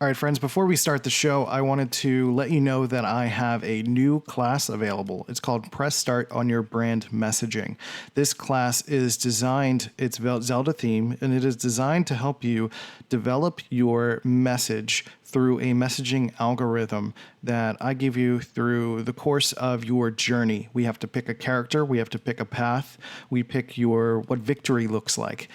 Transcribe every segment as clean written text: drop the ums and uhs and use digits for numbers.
All right, friends, before we start the show, I wanted to let you know that I have a new class available. It's called Press Start on Your Brand Messaging. This class is designed, it's Zelda theme, and it is designed to help you develop your message through a messaging algorithm that I give you through the course of your journey. We have to pick a character, we have to pick a path, we pick what victory looks like.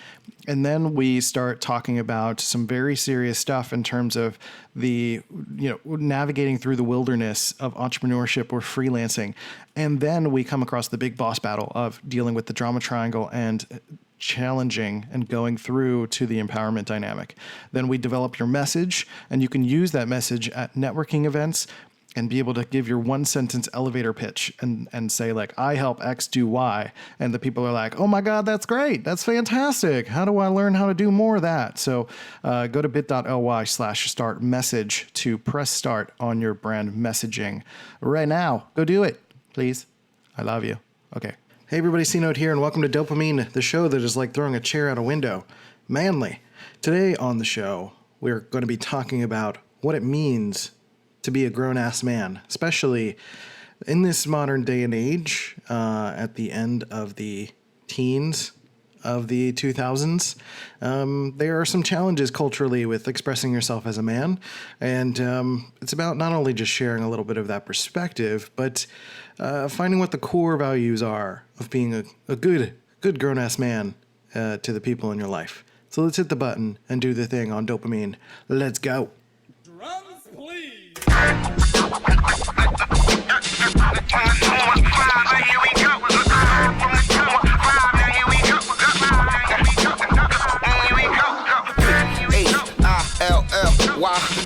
And then we start talking about some very serious stuff in terms of navigating through the wilderness of entrepreneurship or freelancing. And then we come across the big boss battle of dealing with the drama triangle and challenging and going through to the empowerment dynamic. Then we develop your message, and you can use that message at networking events and be able to give your one sentence elevator pitch and say like, I help X do Y. And the people are like, oh my God, that's great. That's fantastic. How do I learn how to do more of that? So go to bit.ly/start message to press start on your brand messaging right now. Go do it, please. I love you. Okay. Hey everybody, C.NOTE here, and welcome to Dopamine, the show that is like throwing a chair out a window. Manly. Today on the show, we're going to be talking about what it means to be a grown-ass man, especially in this modern day and age, at the end of the teens of the 2000s. There are some challenges culturally with expressing yourself as a man, and it's about not only just sharing a little bit of that perspective, but finding what the core values are of being a good grown-ass man to the people in your life. So let's hit the button and do the thing on Dopamine. Let's go. Drums, please.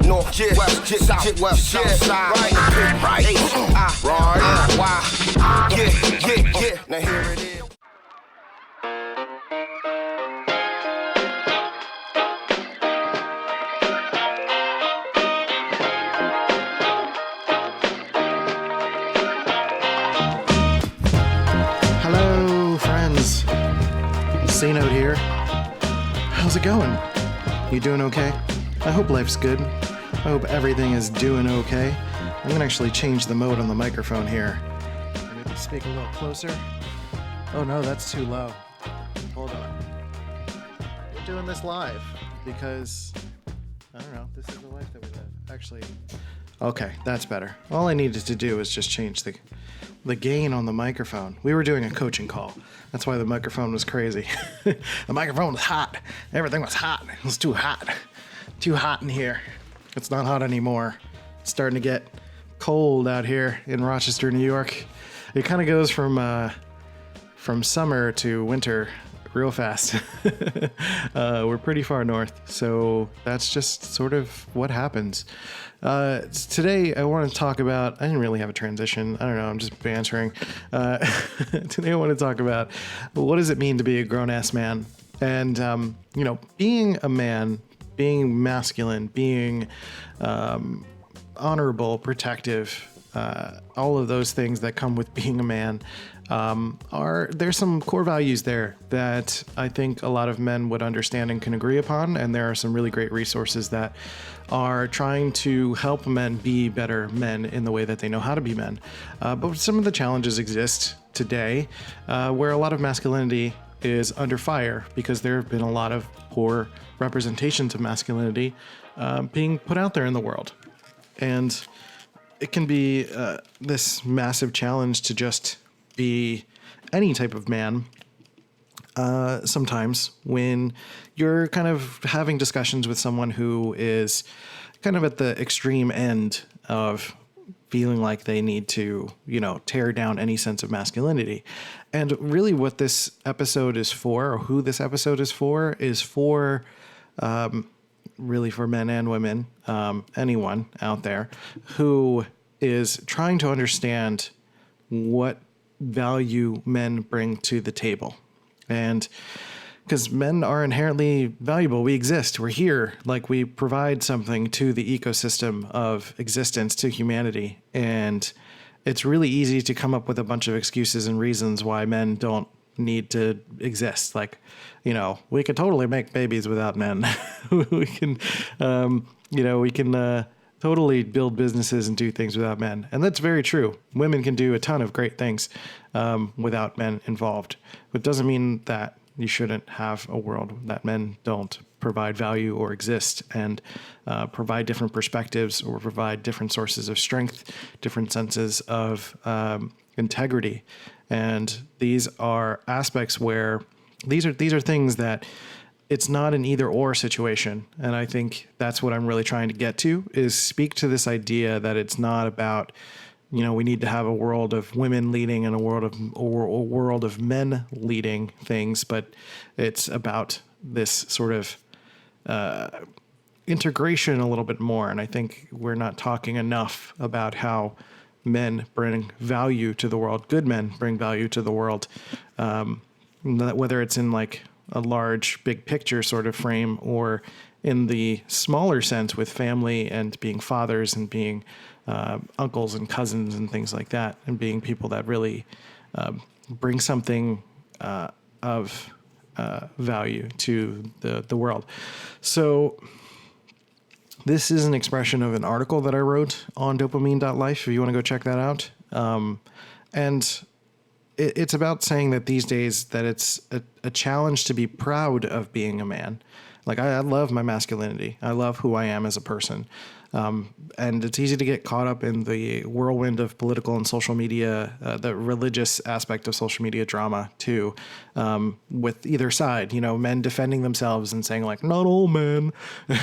North, west, south, west, side, right, yeah. Now here it is. Hello, friends. C.NOTE here. How's it going? You doing okay? I hope life's good. I hope everything is doing okay. I'm going to actually change the mode on the microphone here. Maybe speak a little closer. Oh no, that's too low. Hold on. We're doing this live because, I don't know, this is the life that we live. Actually, okay, that's better. All I needed to do was just change the gain on the microphone. We were doing a coaching call. That's why the microphone was crazy. The microphone was hot. Everything was hot. It was too hot. Too hot in here. It's not hot anymore. It's starting to get cold out here in Rochester, New York. It kind of goes from summer to winter real fast. We're pretty far north, so that's just sort of what happens. Today I want to talk about, I didn't really have a transition. I don't know, I'm just bantering. Today I want to talk about what does it mean to be a grown-ass man? And, being a man, being masculine, being honorable, protective, all of those things that come with being a man, there's some core values there that I think a lot of men would understand and can agree upon, and there are some really great resources that are trying to help men be better men in the way that they know how to be men. But some of the challenges exist today where a lot of masculinity is under fire because there have been a lot of poor representations of masculinity being put out there in the world. And it can be this massive challenge to just be any type of man sometimes when you're kind of having discussions with someone who is kind of at the extreme end of feeling like they need to, tear down any sense of masculinity. And really what this episode is for, or who this episode is for really for men and women, anyone out there who is trying to understand what value men bring to the table. And because men are inherently valuable, we exist, we're here, like we provide something to the ecosystem of existence, to humanity. And it's really easy to come up with a bunch of excuses and reasons why men don't need to exist. Like, we could totally make babies without men. we can, we can totally build businesses and do things without men. And that's very true. Women can do a ton of great things without men involved. But it doesn't mean that you shouldn't have a world that men don't provide value or exist and provide different perspectives or provide different sources of strength, different senses of integrity. And these are aspects where these are things that it's not an either or situation. And I think that's what I'm really trying to get to, is speak to this idea that it's not about, we need to have a world of women leading and a world of men leading things, but it's about this sort of integration a little bit more. And I think we're not talking enough about how men bring value to the world. Good men bring value to the world, whether it's in like a large, big picture sort of frame or in the smaller sense with family and being fathers and being uncles and cousins and things like that, and being people that really bring something of value to the world. So this is an expression of an article that I wrote on dopamine.life, if you want to go check that out. And it's about saying that these days that it's a challenge to be proud of being a man. Like, I love my masculinity. I love who I am as a person. And it's easy to get caught up in the whirlwind of political and social media, the religious aspect of social media drama too, with either side, men defending themselves and saying like, not all men,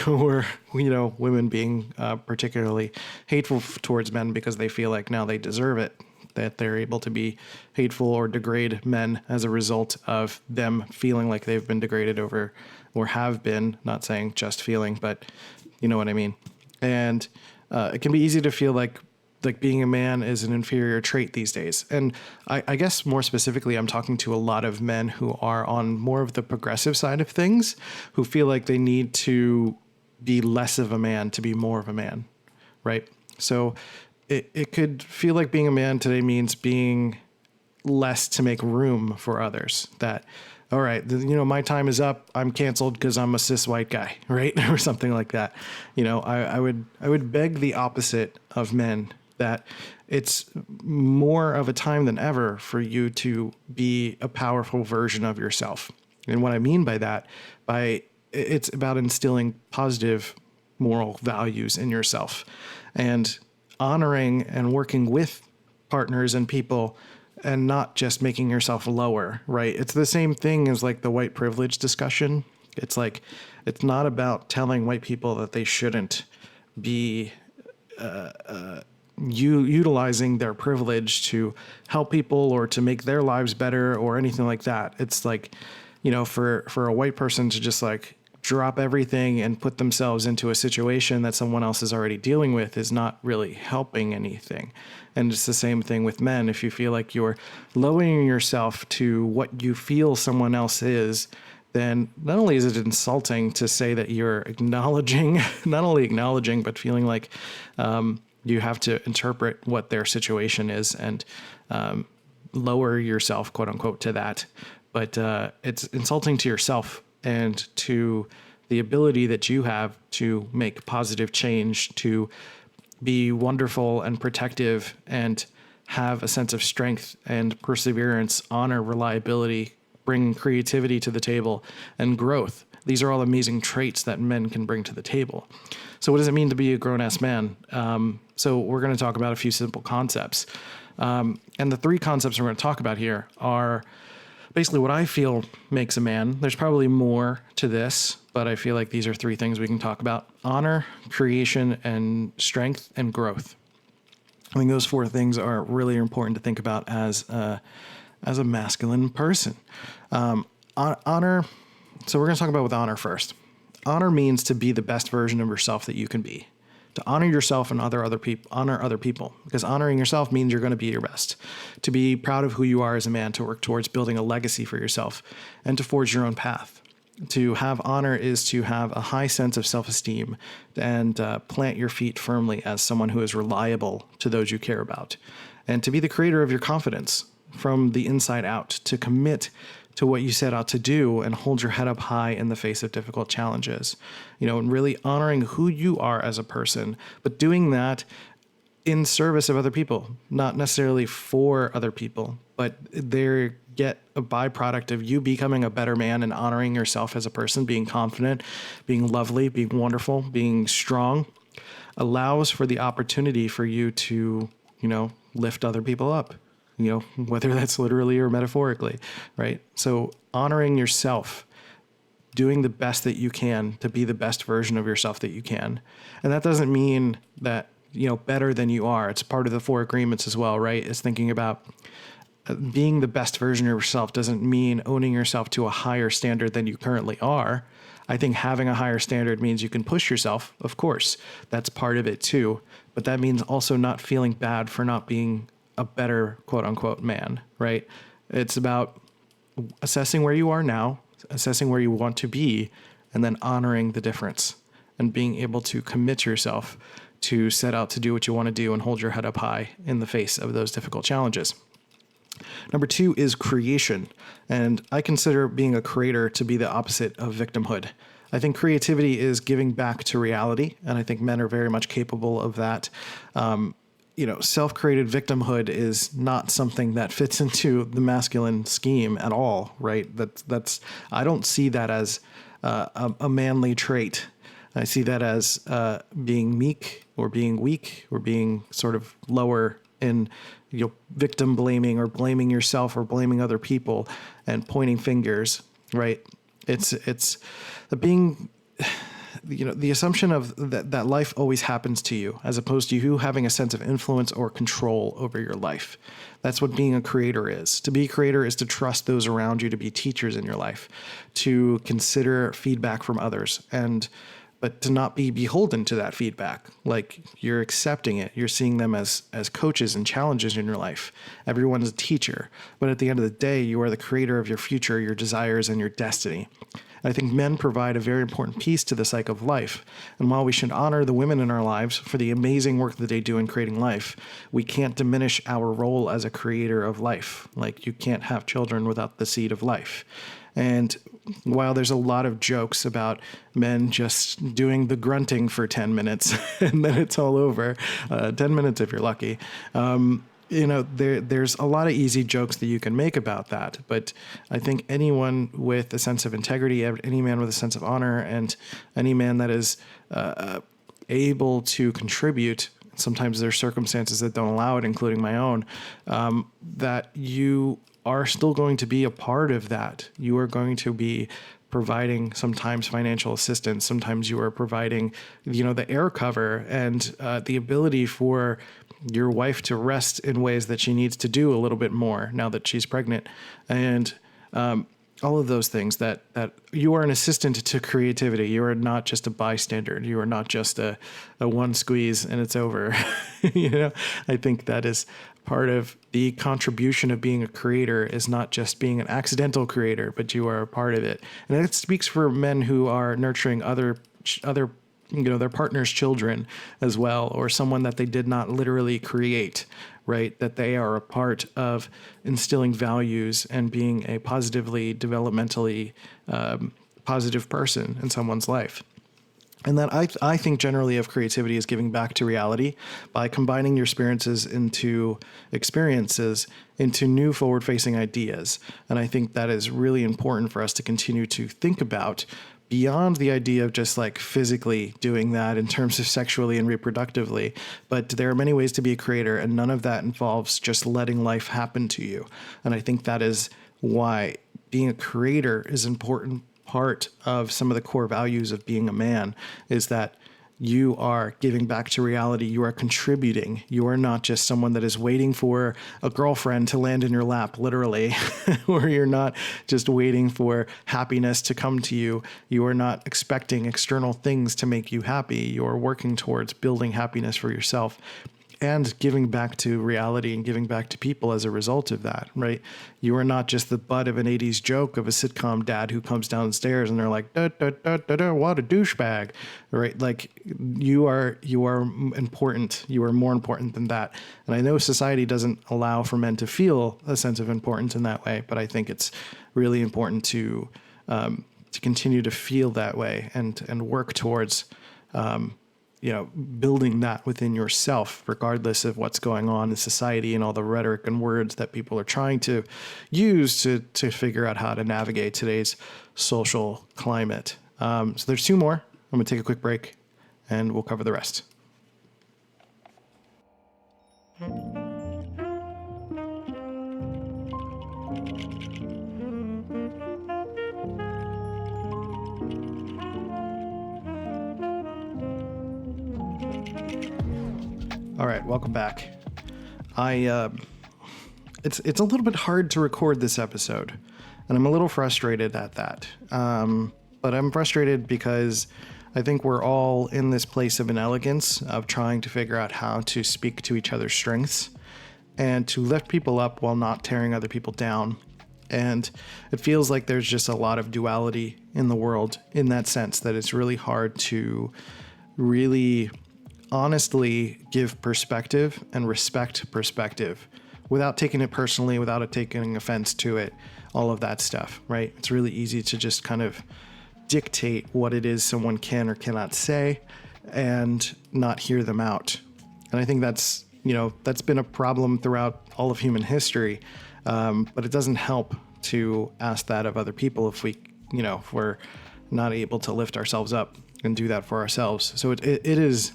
or, women being particularly hateful towards men because they feel like now they deserve it, that they're able to be hateful or degrade men as a result of them feeling like they've been degraded over, or have been, not saying just feeling, but you know what I mean. And it can be easy to feel like being a man is an inferior trait these days. And I guess more specifically, I'm talking to a lot of men who are on more of the progressive side of things, who feel like they need to be less of a man to be more of a man, right? So it could feel like being a man today means being less to make room for others. That, all right, my time is up. I'm canceled because I'm a cis white guy, right? Or something like that. I would beg the opposite of men, that it's more of a time than ever for you to be a powerful version of yourself. And what I mean by that, it's about instilling positive moral values in yourself and honoring and working with partners and people, and not just making yourself lower, right? It's the same thing as like the white privilege discussion. It's like, it's not about telling white people that they shouldn't be utilizing their privilege to help people or to make their lives better or anything like that. It's like, for a white person to just like drop everything and put themselves into a situation that someone else is already dealing with is not really helping anything. And it's the same thing with men. If you feel like you're lowering yourself to what you feel someone else is, then not only is it insulting to say that you're acknowledging, not only acknowledging, but feeling like you have to interpret what their situation is and lower yourself, quote unquote, to that. But it's insulting to yourself and to the ability that you have to make positive change, to be wonderful and protective and have a sense of strength and perseverance, honor, reliability, bring creativity to the table, and growth. These are all amazing traits that men can bring to the table. So what does it mean to be a grown-ass man? So we're going to talk about a few simple concepts. And the three concepts we're going to talk about here are basically what I feel makes a man. There's probably more to this, but I feel like these are three things we can talk about: honor, creation, and strength and growth. I think those four things are really important to think about as a masculine person. Honor. So we're going to talk about with honor first. Honor means to be the best version of yourself that you can be. To honor yourself and honor other people, because honoring yourself means you're going to be your best. To be proud of who you are as a man, to work towards building a legacy for yourself, and to forge your own path. To have honor is to have a high sense of self-esteem and plant your feet firmly as someone who is reliable to those you care about, and to be the creator of your confidence. from the inside out, to commit to what you set out to do and hold your head up high in the face of difficult challenges, and really honoring who you are as a person, but doing that in service of other people, not necessarily for other people, but they get a byproduct of you becoming a better man and honoring yourself as a person, being confident, being lovely, being wonderful, being strong, allows for the opportunity for you to, lift other people up, whether that's literally or metaphorically, right? So honoring yourself, doing the best that you can to be the best version of yourself that you can. And that doesn't mean that, better than you are. It's part of the 4 agreements as well, right? It's thinking about being the best version of yourself doesn't mean owning yourself to a higher standard than you currently are. I think having a higher standard means you can push yourself. Of course, that's part of it too. But that means also not feeling bad for not being a better quote unquote man, right? It's about assessing where you are now, assessing where you want to be, and then honoring the difference and being able to commit yourself to set out to do what you want to do and hold your head up high in the face of those difficult challenges. Number 2 is creation. And I consider being a creator to be the opposite of victimhood. I think creativity is giving back to reality. And I think men are very much capable of that. Self-created victimhood is not something that fits into the masculine scheme at all, right? I don't see that as a manly trait. I see that as being meek or being weak or being sort of lower in victim blaming or blaming yourself or blaming other people and pointing fingers, right? It's the being, the assumption of that life always happens to you as opposed to you having a sense of influence or control over your life. That's what being a creator is. To be a creator is to trust those around you to be teachers in your life, to consider feedback from others, but to not be beholden to that feedback. Like, you're accepting it. You're seeing them as coaches and challenges in your life. Everyone is a teacher. But at the end of the day, you are the creator of your future, your desires, and your destiny. And I think men provide a very important piece to the cycle of life. And while we should honor the women in our lives for the amazing work that they do in creating life, we can't diminish our role as a creator of life. Like, you can't have children without the seed of life. And while there's a lot of jokes about men just doing the grunting for 10 minutes and then it's all over, 10 minutes if you're lucky, there's a lot of easy jokes that you can make about that. But I think anyone with a sense of integrity, any man with a sense of honor, and any man that is able to contribute, sometimes there's circumstances that don't allow it, including my own, that you are still going to be a part of that. You are going to be providing sometimes financial assistance. Sometimes you are providing, the air cover and the ability for your wife to rest in ways that she needs to do a little bit more now that she's pregnant. And all of those things that you are an assistant to creativity. You are not just a bystander. You are not just a one squeeze and it's over. I think that is part of the contribution of being a creator, is not just being an accidental creator, but you are a part of it. And it speaks for men who are nurturing other their partner's children as well, or someone that they did not literally create, right? That they are a part of instilling values and being a positively, developmentally positive person in someone's life. And that I think generally of creativity is giving back to reality by combining your experiences into new forward-facing ideas. And I think that is really important for us to continue to think about beyond the idea of just like physically doing that in terms of sexually and reproductively. But there are many ways to be a creator, and none of that involves just letting life happen to you. And I think that is why being a creator is important. Part of some of the core values of being a man is that you are giving back to reality. You are contributing. You are not just someone that is waiting for a girlfriend to land in your lap, literally, or you're not just waiting for happiness to come to you. You are not expecting external things to make you happy. You are working towards building happiness for yourself. and giving back to reality and giving back to people as a result of that, right? You are not just the butt of an 80s joke of a sitcom dad who comes downstairs and they're like, da, da, da, da, da, what a douchebag, right? Like you are important. You are more important than that. And I know society doesn't allow for men to feel a sense of importance in that way, but I think it's really important to continue to feel that way and work towards, building that within yourself, regardless of what's going on in society and all the rhetoric and words that people are trying to use to figure out how to navigate today's social climate. So there's two more. I'm going to take a quick break and we'll cover the rest. All right, welcome back. It's a little bit hard to record this episode, and I'm a little frustrated at that. But I'm frustrated because I think we're all in this place of inelegance of trying to figure out how to speak to each other's strengths and to lift people up while not tearing other people down. And it feels like there's just a lot of duality in the world in that sense, that it's really hard to really honestly give perspective and respect perspective without taking it personally, without it taking offense to it, all of that stuff, right? It's really easy to just kind of dictate what it is someone can or cannot say and not hear them out. And I think that's been a problem throughout all of human history. But it doesn't help to ask that of other people if we're not able to lift ourselves up and do that for ourselves. So it is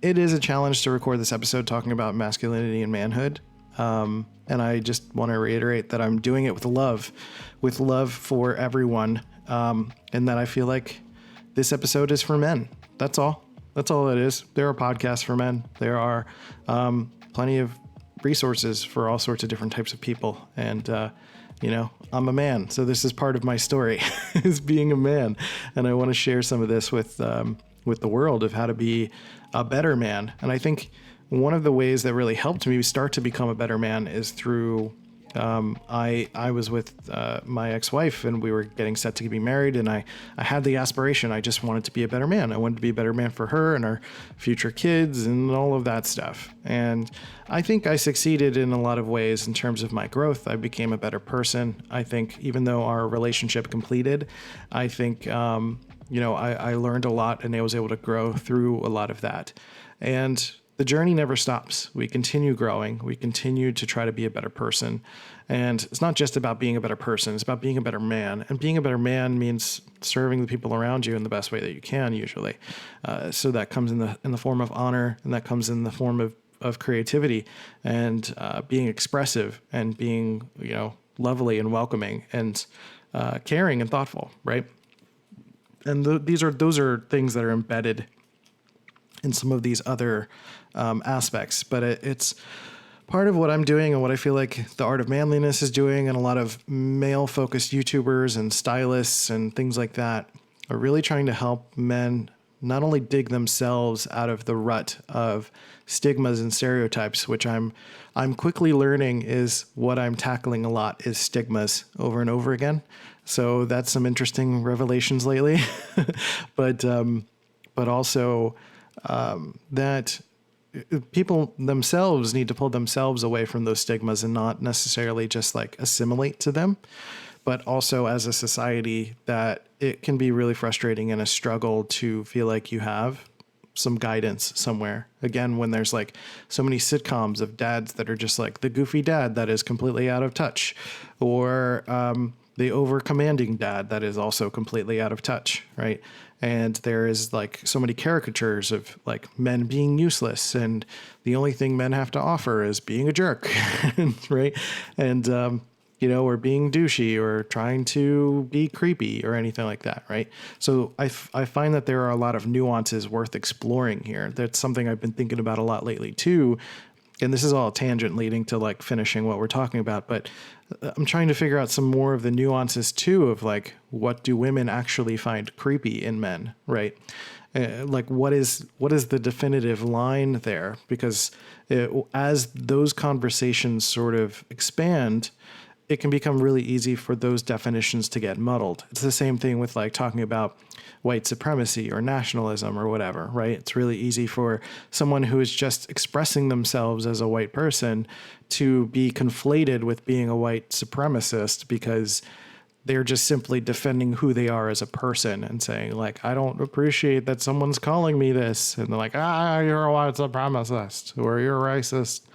a challenge to record this episode talking about masculinity and manhood. And I just want to reiterate that I'm doing it with love for everyone. And that I feel like this episode is for men. That's all it is. There are podcasts for men. There are, plenty of resources for all sorts of different types of people. And, I'm a man. So this is part of my story is being a man. And I want to share some of this with the world of how to be a better man. And I think one of the ways that really helped me start to become a better man is through, I was with my ex-wife and we were getting set to be married, and I had the aspiration. I just wanted to be a better man. I wanted to be a better man for her and our future kids and all of that stuff. And I think I succeeded in a lot of ways in terms of my growth. I became a better person. I think even though our relationship completed, I think, I learned a lot and I was able to grow through a lot of that. And the journey never stops. We continue growing. We continue to try to be a better person. And it's not just about being a better person. It's about being a better man. And being a better man means serving the people around you in the best way that you can, usually. So that comes in the form of honor, and that comes in the form of creativity and being expressive and being, lovely and welcoming and caring and thoughtful, right? And those are things that are embedded in some of these other aspects, but it's part of what I'm doing and what I feel like the Art of Manliness is doing, and a lot of male-focused YouTubers and stylists and things like that are really trying to help men not only dig themselves out of the rut of stigmas and stereotypes, which I'm quickly learning is what I'm tackling a lot is stigmas over and over again. So that's some interesting revelations lately, but also that people themselves need to pull themselves away from those stigmas and not necessarily just like assimilate to them, but also as a society that it can be really frustrating and a struggle to feel like you have some guidance somewhere. Again, when there's like so many sitcoms of dads that are just like the goofy dad that is completely out of touch, or the over commanding dad that is also completely out of touch, right? And there is like so many caricatures of like men being useless and the only thing men have to offer is being a jerk, right? And, or being douchey or trying to be creepy or anything like that, right? So I find that there are a lot of nuances worth exploring here. That's something I've been thinking about a lot lately too. And this is all a tangent leading to like finishing what we're talking about, but I'm trying to figure out some more of the nuances too of like, what do women actually find creepy in men, right? Like what is the definitive line there? Because as those conversations sort of expand, it can become really easy for those definitions to get muddled. It's the same thing with like talking about white supremacy or nationalism or whatever, right? It's really easy for someone who is just expressing themselves as a white person to be conflated with being a white supremacist because they're just simply defending who they are as a person and saying like, I don't appreciate that someone's calling me this. And they're like, you're a white supremacist or you're racist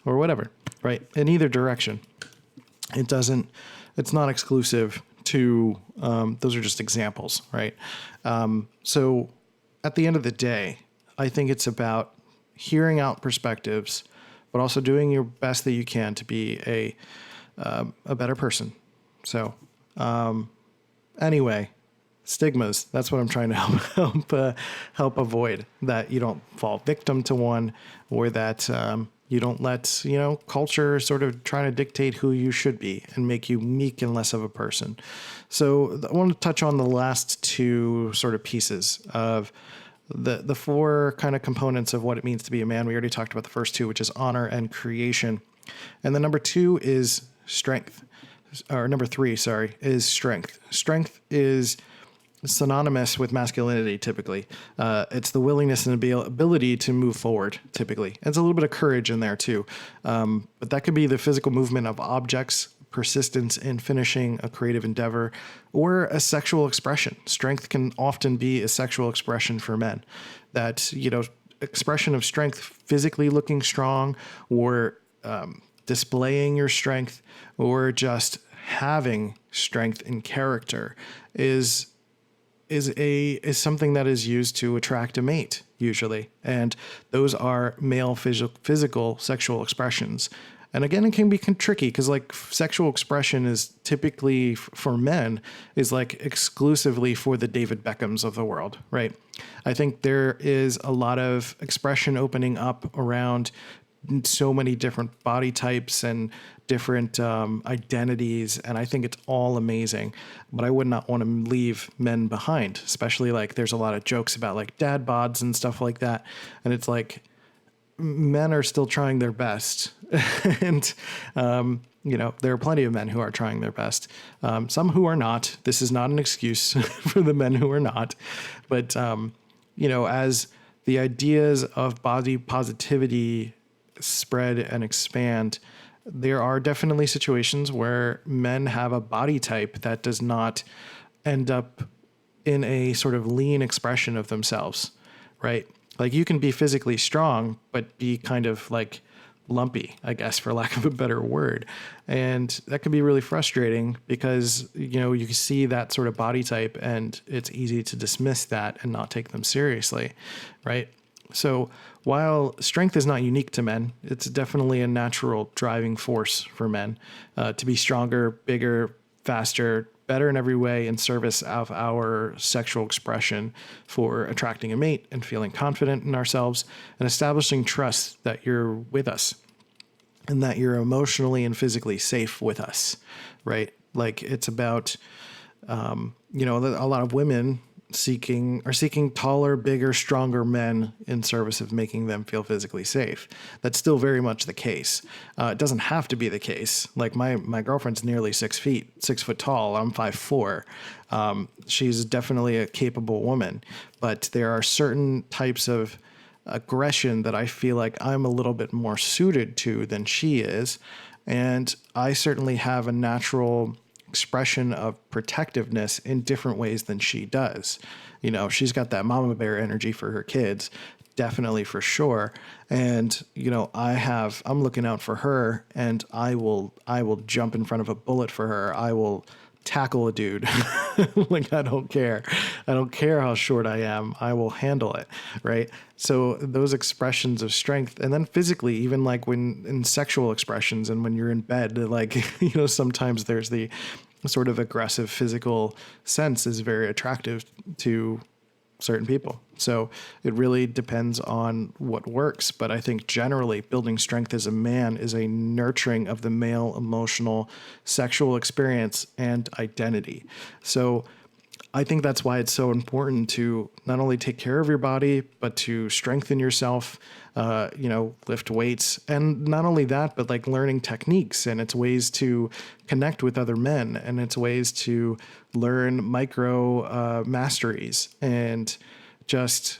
or whatever, right? In either direction. It's not exclusive to, those are just examples, right? So at the end of the day, I think it's about hearing out perspectives, but also doing your best that you can to be a better person. So, anyway, stigmas, that's what I'm trying to help avoid, that you don't fall victim to one, or that, you don't let, culture sort of try to dictate who you should be and make you meek and less of a person. So I want to touch on the last two sort of pieces of the four kind of components of what it means to be a man. We already talked about the first two, which is honor and creation. And the number two is strength, or number three, sorry, is strength. Strength is synonymous with masculinity, typically. It's the willingness and ability to move forward, typically. It's a little bit of courage in there, too. But that could be the physical movement of objects, persistence in finishing a creative endeavor, or a sexual expression. Strength can often be a sexual expression for men. That, expression of strength, physically looking strong, or displaying your strength, or just having strength in character is something that is used to attract a mate, usually. And those are male physical sexual expressions. And again, it can be tricky because like sexual expression is typically for men is like exclusively for the David Beckhams of the world, right? I think there is a lot of expression opening up around so many different body types and different identities, and I think it's all amazing. But I would not want to leave men behind, especially like there's a lot of jokes about like dad bods and stuff like that, and it's like men are still trying their best, and there are plenty of men who are trying their best. Some who are not. This is not an excuse for the men who are not, but as the ideas of body positivity spread and expand, there are definitely situations where men have a body type that does not end up in a sort of lean expression of themselves, right? Like you can be physically strong, but be kind of like lumpy, I guess, for lack of a better word. And that can be really frustrating because, you can see that sort of body type and it's easy to dismiss that and not take them seriously, right? So while strength is not unique to men, it's definitely a natural driving force for men to be stronger, bigger, faster, better in every way in service of our sexual expression for attracting a mate and feeling confident in ourselves and establishing trust that you're with us and that you're emotionally and physically safe with us, right? Like it's about, a lot of women seeking taller, bigger, stronger men in service of making them feel physically safe. That's still very much the case. It doesn't have to be the case. Like my girlfriend's nearly 6 foot tall. I'm 5'4". She's definitely a capable woman, but there are certain types of aggression that I feel like I'm a little bit more suited to than she is. And I certainly have a natural expression of protectiveness in different ways than she does. She's got that mama bear energy for her kids, definitely for sure. And, I'm looking out for her and I will jump in front of a bullet for her. I will tackle a dude. Like, I don't care. I don't care how short I am. I will handle it. Right. So those expressions of strength, and then physically, even like when in sexual expressions and when you're in bed, like, sometimes there's the sort of aggressive physical sense is very attractive to certain people. So it really depends on what works. But I think generally building strength as a man is a nurturing of the male emotional sexual experience and identity. So I think that's why it's so important to not only take care of your body, but to strengthen yourself, lift weights. And not only that, but like learning techniques and its ways to connect with other men and its ways to learn micro masteries and just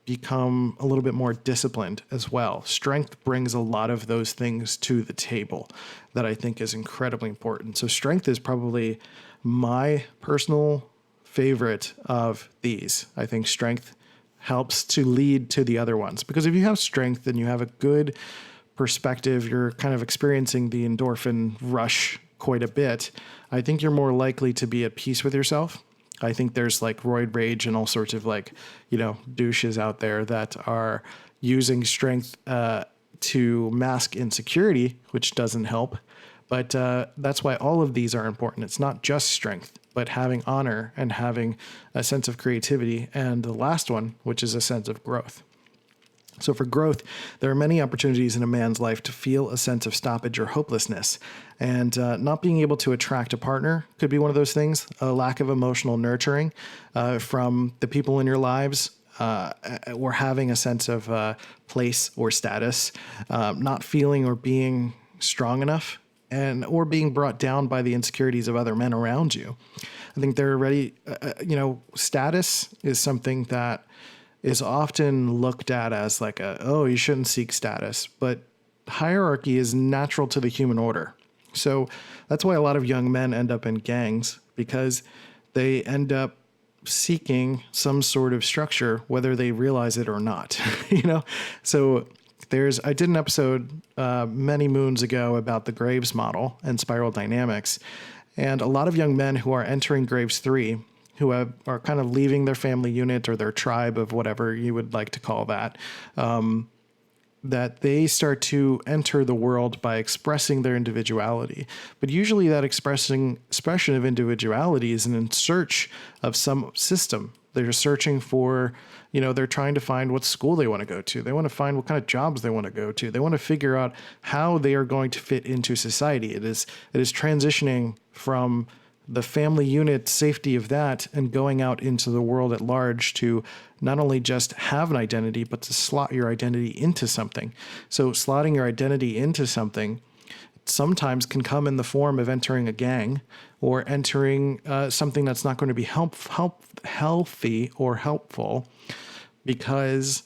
become a little bit more disciplined as well. Strength brings a lot of those things to the table that I think is incredibly important. So strength is probably my personal favorite of these. I think strength helps to lead to the other ones, because if you have strength and you have a good perspective, you're kind of experiencing the endorphin rush quite a bit. I think you're more likely to be at peace with yourself. I think there's like roid rage and all sorts of douches out there that are using strength to mask insecurity, which doesn't help. But that's why all of these are important. It's not just strength, but having honor and having a sense of creativity. And the last one, which is a sense of growth. So for growth, there are many opportunities in a man's life to feel a sense of stoppage or hopelessness. And not being able to attract a partner could be one of those things. A lack of emotional nurturing from the people in your lives, or having a sense of place or status, not feeling or being strong enough, or being brought down by the insecurities of other men around you. I think they're already, status is something that is often looked at as like you shouldn't seek status, but hierarchy is natural to the human order. So that's why a lot of young men end up in gangs, because they end up seeking some sort of structure, whether they realize it or not, So I did an episode many moons ago about the Graves model and spiral dynamics. And a lot of young men who are entering Graves 3, who are kind of leaving their family unit or their tribe of whatever you would like to call that, that they start to enter the world by expressing their individuality. But usually that expression of individuality is in search of some system. They're searching for, they're trying to find what school they want to go to. They want to find what kind of jobs they want to go to. They want to figure out how they are going to fit into society. It is transitioning from the family unit safety of that and going out into the world at large to not only just have an identity, but to slot your identity into something. So slotting your identity into something sometimes can come in the form of entering a gang or entering something that's not going to be healthy or helpful, because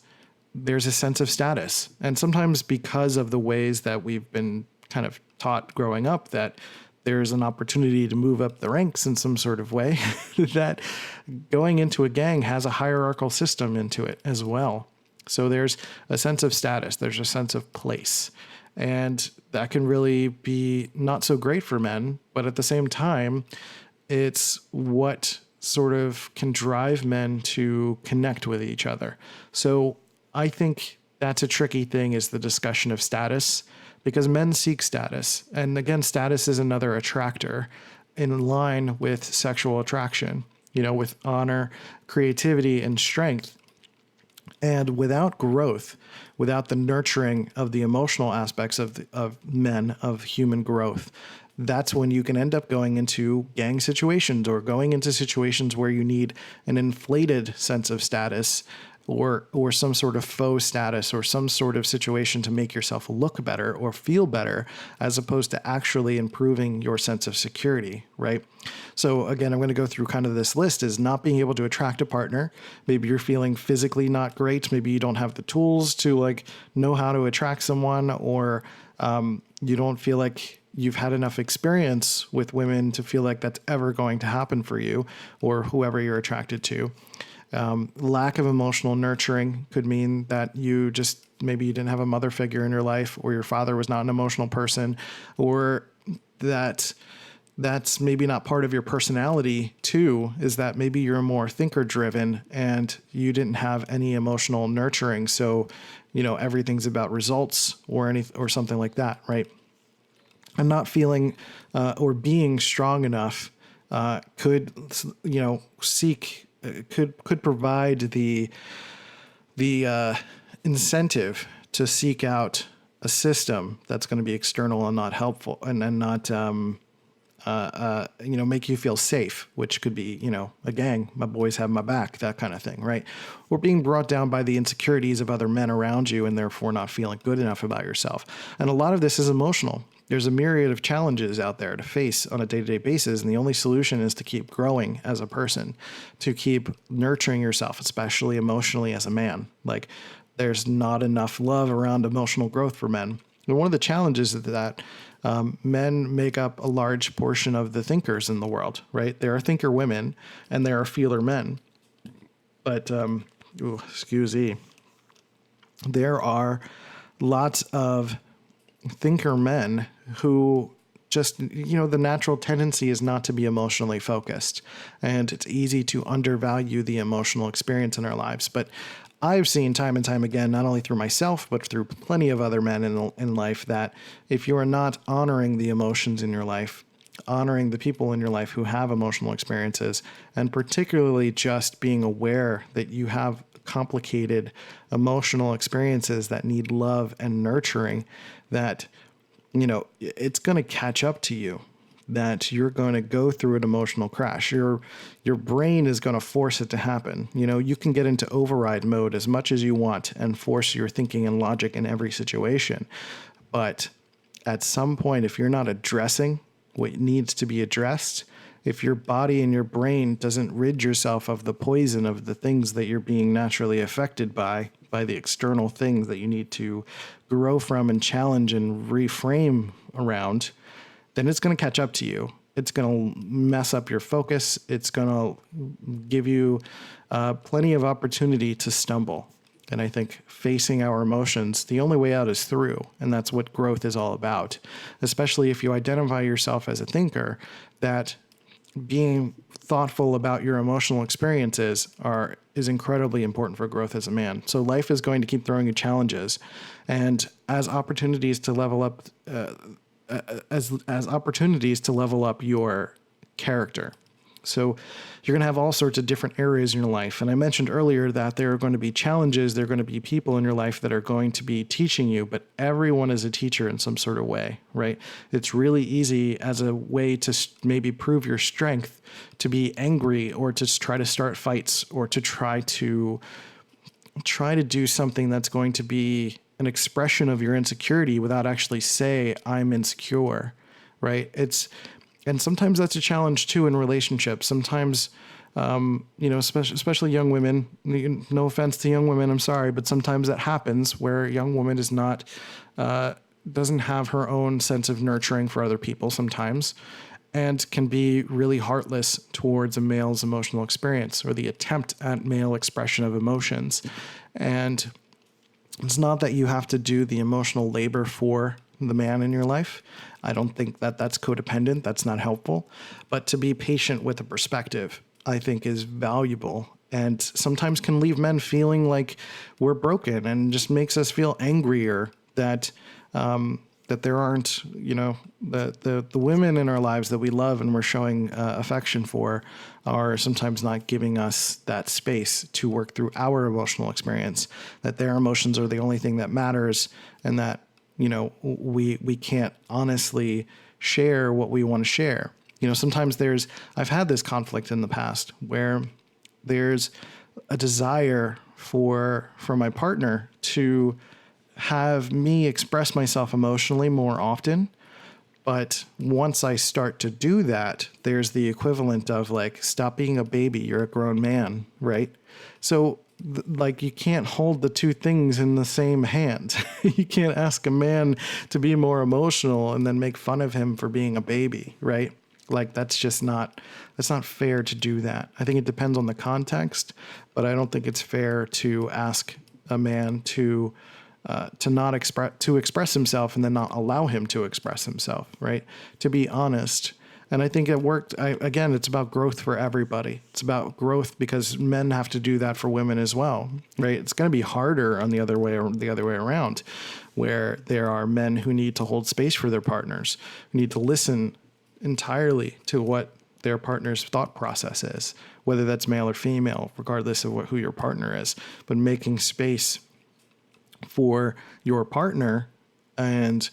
there's a sense of status. And sometimes because of the ways that we've been kind of taught growing up that there's an opportunity to move up the ranks in some sort of way, that going into a gang has a hierarchical system into it as well. So there's a sense of status, there's a sense of place, and that can really be not so great for men, but at the same time, it's what sort of can drive men to connect with each other. So I think that's a tricky thing, is the discussion of status, because men seek status. And again, status is another attractor in line with sexual attraction, with honor, creativity, and strength. And without growth, without the nurturing of the emotional aspects of men, of human growth, that's when you can end up going into gang situations or going into situations where you need an inflated sense of status or some sort of faux status or some sort of situation to make yourself look better or feel better, as opposed to actually improving your sense of security, right? So again, I'm going to go through kind of this list is not being able to attract a partner. Maybe you're feeling physically not great. Maybe you don't have the tools to know how to attract someone, or you don't feel like you've had enough experience with women to feel like that's ever going to happen for you or whoever you're attracted to. Lack of emotional nurturing could mean that maybe you didn't have a mother figure in your life, or your father was not an emotional person, or that's maybe not part of your personality too, is that maybe you're more thinker driven and you didn't have any emotional nurturing. So, everything's about results or something like that. Right. And not feeling, or being strong enough, could provide the incentive to seek out a system that's going to be external and not helpful and not make you feel safe, which could be, a gang, my boys have my back, that kind of thing, right? Or being brought down by the insecurities of other men around you and therefore not feeling good enough about yourself. And a lot of this is emotional. There's a myriad of challenges out there to face on a day-to-day basis, and the only solution is to keep growing as a person, to keep nurturing yourself, especially emotionally as a man. Like, there's not enough love around emotional growth for men. And one of the challenges is that men make up a large portion of the thinkers in the world, right? There are thinker women and there are feeler men. But, there are lots of thinker men who just, the natural tendency is not to be emotionally focused. And it's easy to undervalue the emotional experience in our lives. But I've seen time and time again, not only through myself, but through plenty of other men in life, that if you are not honoring the emotions in your life, honoring the people in your life who have emotional experiences, and particularly just being aware that you have complicated emotional experiences that need love and nurturing, that, it's going to catch up to you, that you're going to go through an emotional crash. Your brain is going to force it to happen. You can get into override mode as much as you want and force your thinking and logic in every situation. But at some point, if you're not addressing what needs to be addressed, if your body and your brain doesn't rid yourself of the poison of the things that you're being naturally affected by the external things that you need to grow from and challenge and reframe around, then it's going to catch up to you. It's going to mess up your focus. It's going to give you plenty of opportunity to stumble. And I think facing our emotions, the only way out is through. And that's what growth is all about. Especially if you identify yourself as a thinker, that being thoughtful about your emotional experiences is incredibly important for growth as a man. So life is going to keep throwing you challenges. And as opportunities to level up, as opportunities to level up your character. So you're going to have all sorts of different areas in your life. And I mentioned earlier that there are going to be challenges. There are going to be people in your life that are going to be teaching you, but everyone is a teacher in some sort of way, right? It's really easy as a way to maybe prove your strength to be angry, or to try to start fights, or to try to do something that's going to be an expression of your insecurity without actually say, I'm insecure, right? And sometimes that's a challenge too in relationships. Sometimes, especially young women, no offense to young women, I'm sorry, but sometimes that happens where a young woman is not, doesn't have her own sense of nurturing for other people sometimes, and can be really heartless towards a male's emotional experience or the attempt at male expression of emotions. And it's not that you have to do the emotional labor for the man in your life. I don't think that that's codependent. That's not helpful. But to be patient with a perspective, I think, is valuable, and sometimes can leave men feeling like we're broken, and just makes us feel angrier that that there aren't, the women in our lives that we love and we're showing affection for are sometimes not giving us that space to work through our emotional experience, that their emotions are the only thing that matters, and that, we can't honestly share what we want to share. Sometimes I've had this conflict in the past where there's a desire for my partner to have me express myself emotionally more often. But once I start to do that, there's the equivalent of like, stop being a baby. You're a grown man, right? So you can't hold the two things in the same hand. You can't ask a man to be more emotional and then make fun of him for being a baby, right? That's not fair to do that. I think it depends on the context, but I don't think it's fair to ask a man to express himself and then not allow him to express himself, right? To be honest. And I think it worked. Again, it's about growth for everybody. It's about growth because men have to do that for women as well, right? It's going to be harder on the other way around, where there are men who need to hold space for their partners, who need to listen entirely to what their partner's thought process is, whether that's male or female, regardless of who your partner is, but making space for your partner and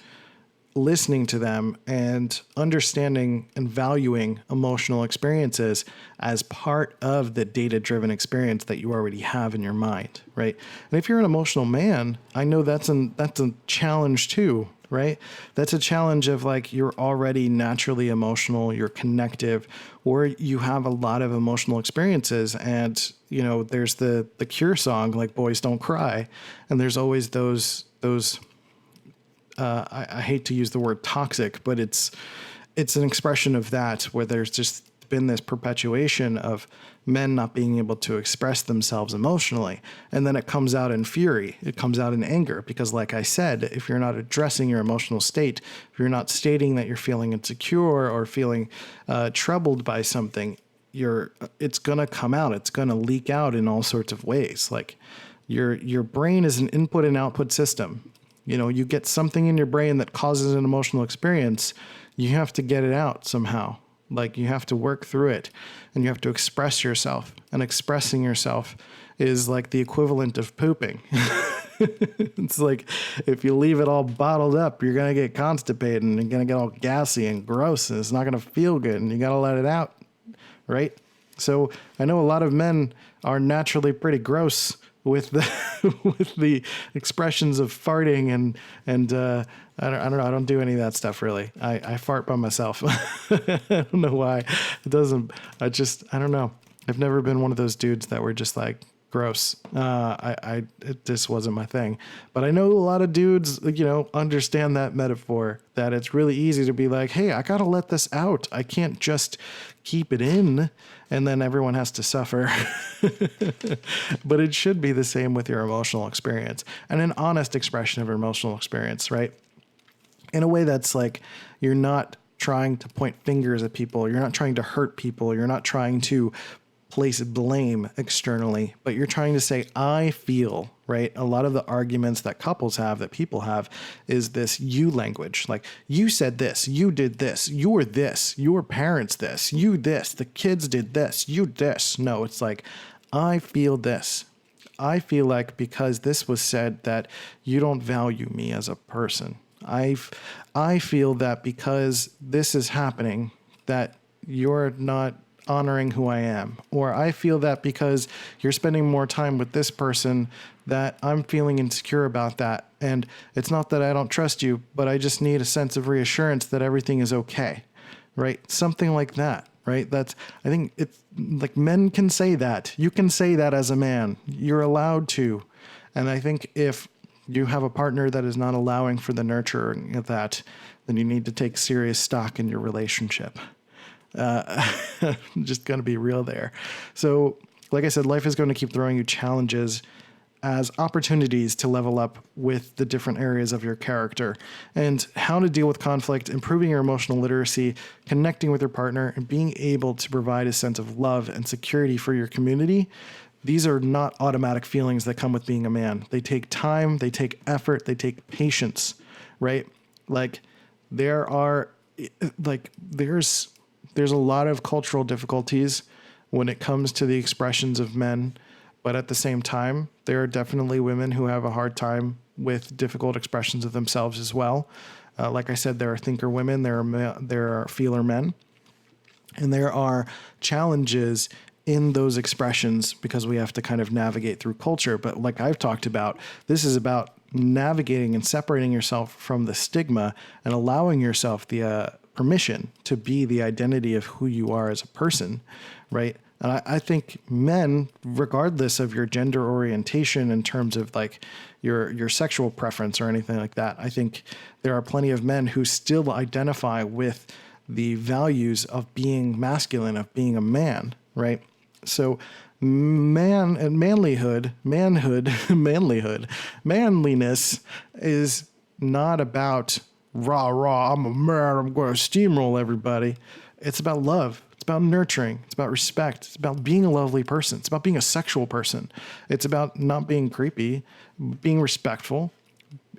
listening to them and understanding and valuing emotional experiences as part of the data-driven experience that you already have in your mind, right? And if you're an emotional man, I know that's a challenge too, right? That's a challenge of like you're already naturally emotional, you're connective, or you have a lot of emotional experiences. And you know, there's the Cure song like "Boys Don't Cry," and there's always those. I hate to use the word toxic, but it's an expression of that where there's just been this perpetuation of men not being able to express themselves emotionally. And then it comes out in fury. It comes out in anger because, like I said, if you're not addressing your emotional state, if you're not stating that you're feeling insecure or feeling troubled by something, it's going to come out. It's going to leak out in all sorts of ways. Like your brain is an input and output system. You know, you get something in your brain that causes an emotional experience, you have to get it out somehow. Like you have to work through it and you have to express yourself. And expressing yourself is like the equivalent of pooping. It's like if you leave it all bottled up, you're going to get constipated and you're going to get all gassy and gross and it's not going to feel good and you got to let it out, right? So I know a lot of men are naturally pretty gross with the expressions of farting and I don't know. I don't do any of that stuff really. I fart by myself. I don't know why. It doesn't. I don't know. I've never been one of those dudes that were just like gross. It just wasn't my thing. But I know a lot of dudes, you know, understand that metaphor that it's really easy to be like, hey, I gotta let this out. I can't just keep it in. And then everyone has to suffer. But it should be the same with your emotional experience and an honest expression of your emotional experience, right? In a way that's like, you're not trying to point fingers at people. You're not trying to hurt people. You're not trying to place blame externally, but you're trying to say, I feel, right? A lot of the arguments that couples have, that people have, is this you language. Like, you said this, you did this, you're this, your parents this, you this, the kids did this, you this. No, it's like, I feel this. I feel like because this was said that you don't value me as a person. I feel that because this is happening, that you're not honoring who I am. Or I feel that because you're spending more time with this person that I'm feeling insecure about that. And it's not that I don't trust you, but I just need a sense of reassurance that everything is okay, right? Something like that, right? I think it's like men can say that. You can say that as a man. You're allowed to. And I think if you have a partner that is not allowing for the nurturing of that, then you need to take serious stock in your relationship. Just going to be real there. So, like I said, life is going to keep throwing you challenges as opportunities to level up with the different areas of your character and how to deal with conflict, improving your emotional literacy, connecting with your partner, and being able to provide a sense of love and security for your community. These are not automatic feelings that come with being a man. They take time, they take effort, they take patience, right? Like there's a lot of cultural difficulties when it comes to the expressions of men, but at the same time, there are definitely women who have a hard time with difficult expressions of themselves as well. Like I said, there are thinker women, there are feeler men, and there are challenges in those expressions because we have to kind of navigate through culture. But like I've talked about, this is about navigating and separating yourself from the stigma and allowing yourself the permission to be the identity of who you are as a person, right? And I think men, regardless of your gender orientation in terms of like your sexual preference or anything like that, I think there are plenty of men who still identify with the values of being masculine, of being a man, right? So manliness is not about rah, I'm a man, I'm going to steamroll everybody. It's about love. It's about nurturing. It's about respect. It's about being a lovely person. It's about being a sexual person. It's about not being creepy, being respectful,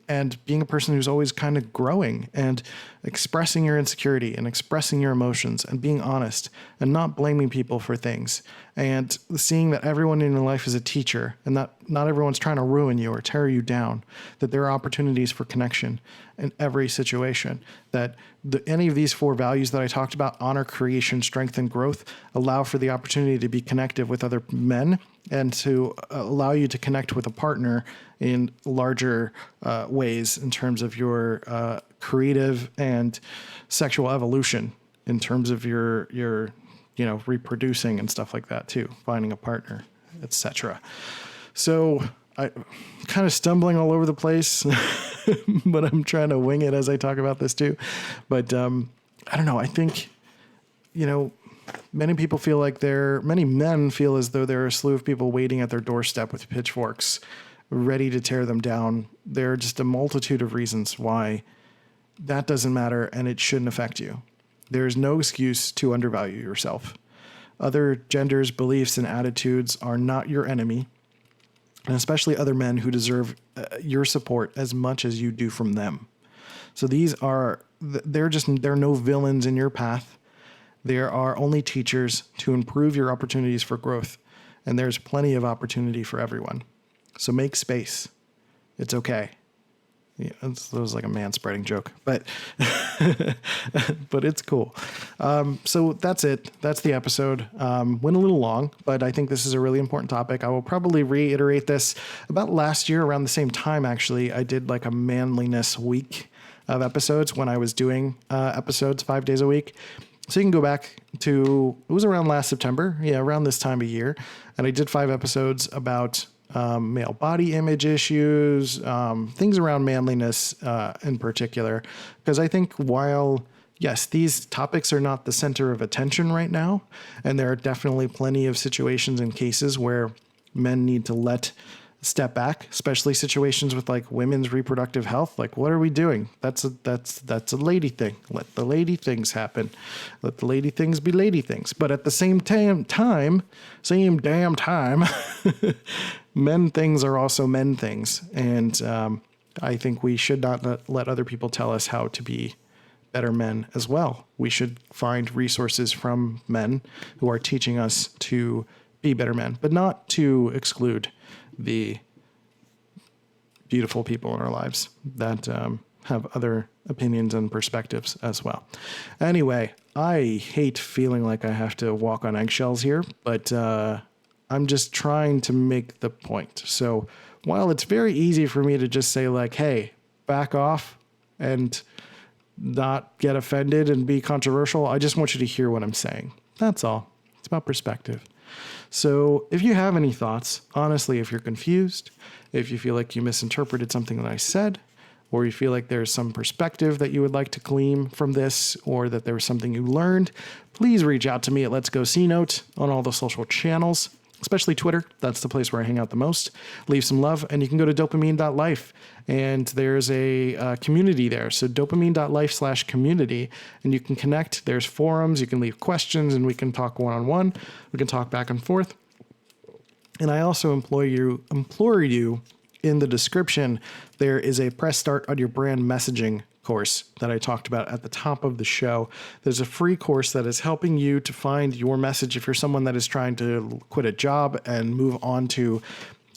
and being a person who's always kind of growing and expressing your insecurity and expressing your emotions and being honest and not blaming people for things, and seeing that everyone in your life is a teacher and that not everyone's trying to ruin you or tear you down, that there are opportunities for connection in every situation, that any of these 4 values that I talked about, honor, creation, strength, and growth, allow for the opportunity to be connected with other men and to allow you to connect with a partner in larger ways in terms of your creative and sexual evolution, in terms of your reproducing and stuff like that too, finding a partner, etc. So I kind of stumbling all over the place, but I'm trying to wing it as I talk about this too. But I don't know. I think, many people feel like many men feel as though there are a slew of people waiting at their doorstep with pitchforks, ready to tear them down. There are just a multitude of reasons why that doesn't matter and it shouldn't affect you. There's no excuse to undervalue yourself. Other genders, beliefs, and attitudes are not your enemy, and especially other men who deserve your support as much as you do from them. So they're no villains in your path. There are only teachers to improve your opportunities for growth, and there's plenty of opportunity for everyone. So make space. It's okay. Yeah, that was like a man-spreading joke, but but it's cool. So that's it. That's the episode. Went a little long, but I think this is a really important topic. I will probably reiterate this about last year around the same time. Actually, I did like a manliness week of episodes when I was doing episodes 5 days a week. So you can go back to, it was around last September. Yeah, around this time of year. And I did 5 episodes about male body image issues, things around manliness in particular. Because I think while, yes, these topics are not the center of attention right now, and there are definitely plenty of situations and cases where men need to step back, especially situations with like women's reproductive health. Like, what are we doing? That's a lady thing. Let the lady things happen. Let the lady things be lady things. But at the same damn time, men things are also men things. And I think we should not let other people tell us how to be better men as well. We should find resources from men who are teaching us to be better men, but not to exclude the beautiful people in our lives that have other opinions and perspectives as well. Anyway, I hate feeling like I have to walk on eggshells here, but I'm just trying to make the point. So while it's very easy for me to just say like, hey, back off and not get offended and be controversial, I just want you to hear what I'm saying. That's all. It's about perspective. So if you have any thoughts, honestly, if you're confused, if you feel like you misinterpreted something that I said, or you feel like there's some perspective that you would like to glean from this, or that there was something you learned, please reach out to me at Let's Go C.NOTE on all the social channels, especially Twitter. That's the place where I hang out the most. Leave some love, and you can go to dopamine.life, and there's a community there. So dopamine.life/community, and you can connect. There's forums. You can leave questions, and we can talk one-on-one. We can talk back and forth. And I also implore you in the description, there is a Press Start on Your Brand messaging course that I talked about at the top of the show. There's a free course that is helping you to find your message if you're someone that is trying to quit a job and move on to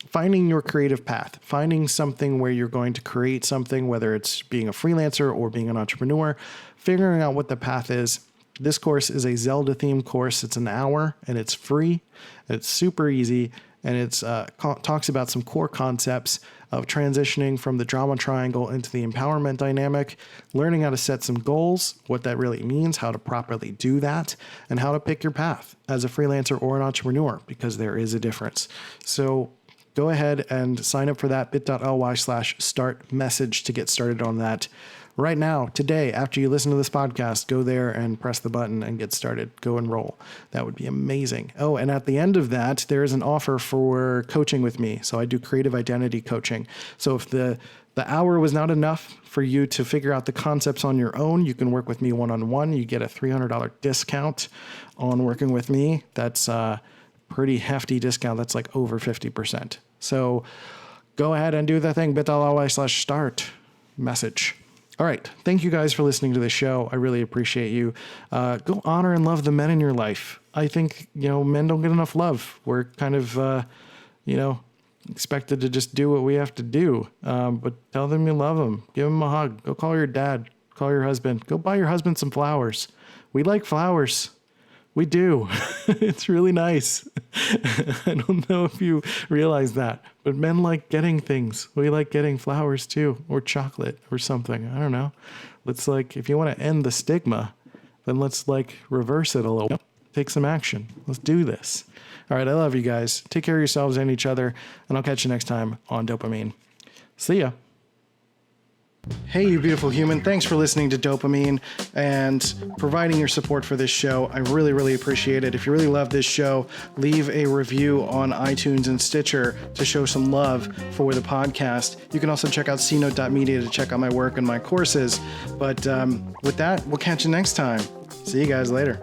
finding your creative path, finding something where you're going to create something, whether it's being a freelancer or being an entrepreneur, figuring out what the path is. This course is a Zelda themed course. It's an hour and it's free and it's super easy. And it's talks about some core concepts of transitioning from the drama triangle into the empowerment dynamic, learning how to set some goals, what that really means, how to properly do that, and how to pick your path as a freelancer or an entrepreneur, because there is a difference. So go ahead and sign up for that, bit.ly/start message to get started on that. Right now, today, after you listen to this podcast, go there and press the button and get started. Go enroll. That would be amazing. Oh, and at the end of that, there is an offer for coaching with me. So I do creative identity coaching. So if the hour was not enough for you to figure out the concepts on your own, you can work with me one-on-one. You get a $300 discount on working with me. That's a pretty hefty discount. That's like over 50%. So go ahead and do the thing, bit.ly/start. message. All right. Thank you guys for listening to the show. I really appreciate you. Go honor and love the men in your life. I think, men don't get enough love. We're kind of, expected to just do what we have to do. But tell them you love them. Give them a hug. Go call your dad. Call your husband. Go buy your husband some flowers. We like flowers. We do. It's really nice. I don't know if you realize that, but men like getting things. We like getting flowers too, or chocolate or something. I don't know. Let's if you want to end the stigma, then let's reverse it a little. Take some action. Let's do this. All right. I love you guys. Take care of yourselves and each other, and I'll catch you next time on Dopamine. See ya. Hey, you beautiful human. Thanks for listening to Dopamine and providing your support for this show. I really, really appreciate it. If you really love this show, leave a review on iTunes and Stitcher to show some love for the podcast. You can also check out C.NOTE.media to check out my work and my courses. But with that, we'll catch you next time. See you guys later.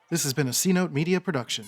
This has been a C.NOTE Media production.